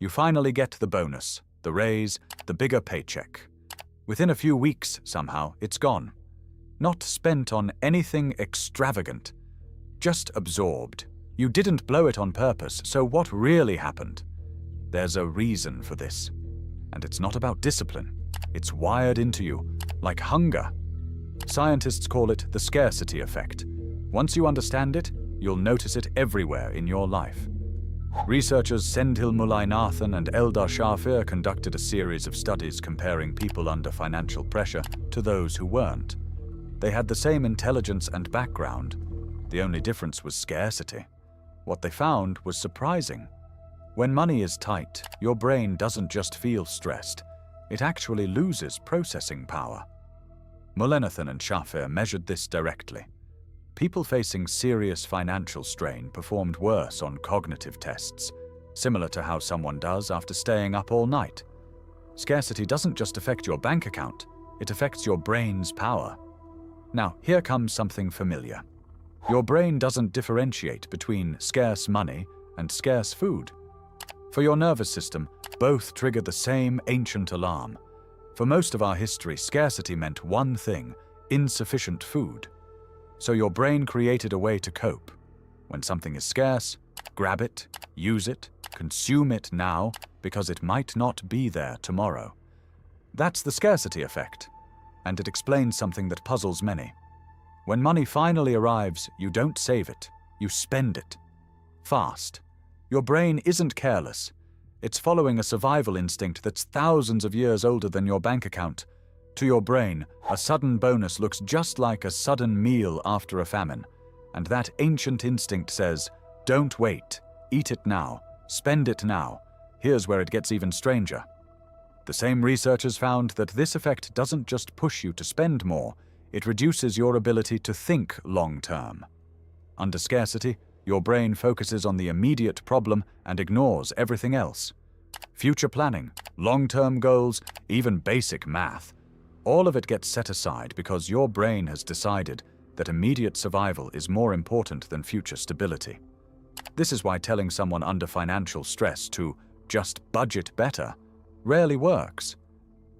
You finally get the bonus, the raise, the bigger paycheck. Within a few weeks, somehow, it's gone. Not spent on anything extravagant, just absorbed. You didn't blow it on purpose, so what really happened? There's a reason for this. And it's not about discipline. It's wired into you, like hunger. Scientists call it the scarcity effect. Once you understand it, you'll notice it everywhere in your life. Researchers Senthil Mullainathan and Eldar Shafir conducted a series of studies comparing people under financial pressure to those who weren't. They had the same intelligence and background. The only difference was scarcity. What they found was surprising. When money is tight, your brain doesn't just feel stressed. It actually loses processing power. Mullainathan and Shafir measured this directly. People facing serious financial strain performed worse on cognitive tests, similar to how someone does after staying up all night. Scarcity doesn't just affect your bank account, it affects your brain's power. Now, here comes something familiar. Your brain doesn't differentiate between scarce money and scarce food. For your nervous system, both trigger the same ancient alarm. For most of our history, scarcity meant one thing: insufficient food. So your brain created a way to cope. When something is scarce, grab it, use it, consume it now, because it might not be there tomorrow. That's the scarcity effect, and it explains something that puzzles many. When money finally arrives, you don't save it, you spend it. Fast. Your brain isn't careless. It's following a survival instinct that's thousands of years older than your bank account. To your brain, a sudden bonus looks just like a sudden meal after a famine. And that ancient instinct says, don't wait, eat it now, spend it now. Here's where it gets even stranger. The same researchers found that this effect doesn't just push you to spend more, it reduces your ability to think long-term. Under scarcity, your brain focuses on the immediate problem and ignores everything else. Future planning, long-term goals, even basic math. All of it gets set aside because your brain has decided that immediate survival is more important than future stability. This is why telling someone under financial stress to just budget better rarely works.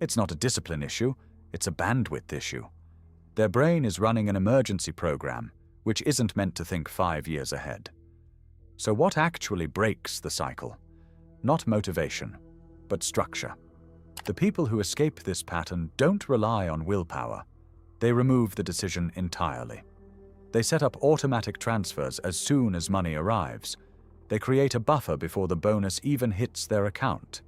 It's not a discipline issue, it's a bandwidth issue. Their brain is running an emergency program, which isn't meant to think 5 years ahead. So what actually breaks the cycle? Not motivation, but structure. The people who escape this pattern don't rely on willpower. They remove the decision entirely. They set up automatic transfers as soon as money arrives. They create a buffer before the bonus even hits their account.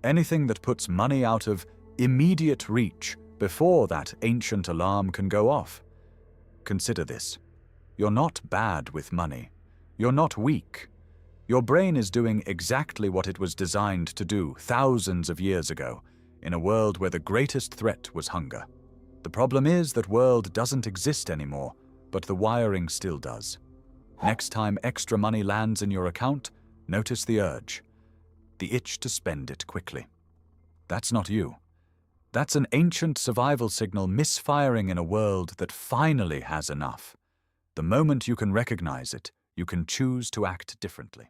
Anything that puts money out of immediate reach before that ancient alarm can go off. Consider this. You're not bad with money. You're not weak. Your brain is doing exactly what it was designed to do thousands of years ago, in a world where the greatest threat was hunger. The problem is that world doesn't exist anymore, but the wiring still does. Next time extra money lands in your account, notice the urge, the itch to spend it quickly. That's not you. That's an ancient survival signal misfiring in a world that finally has enough. The moment you can recognize it, you can choose to act differently.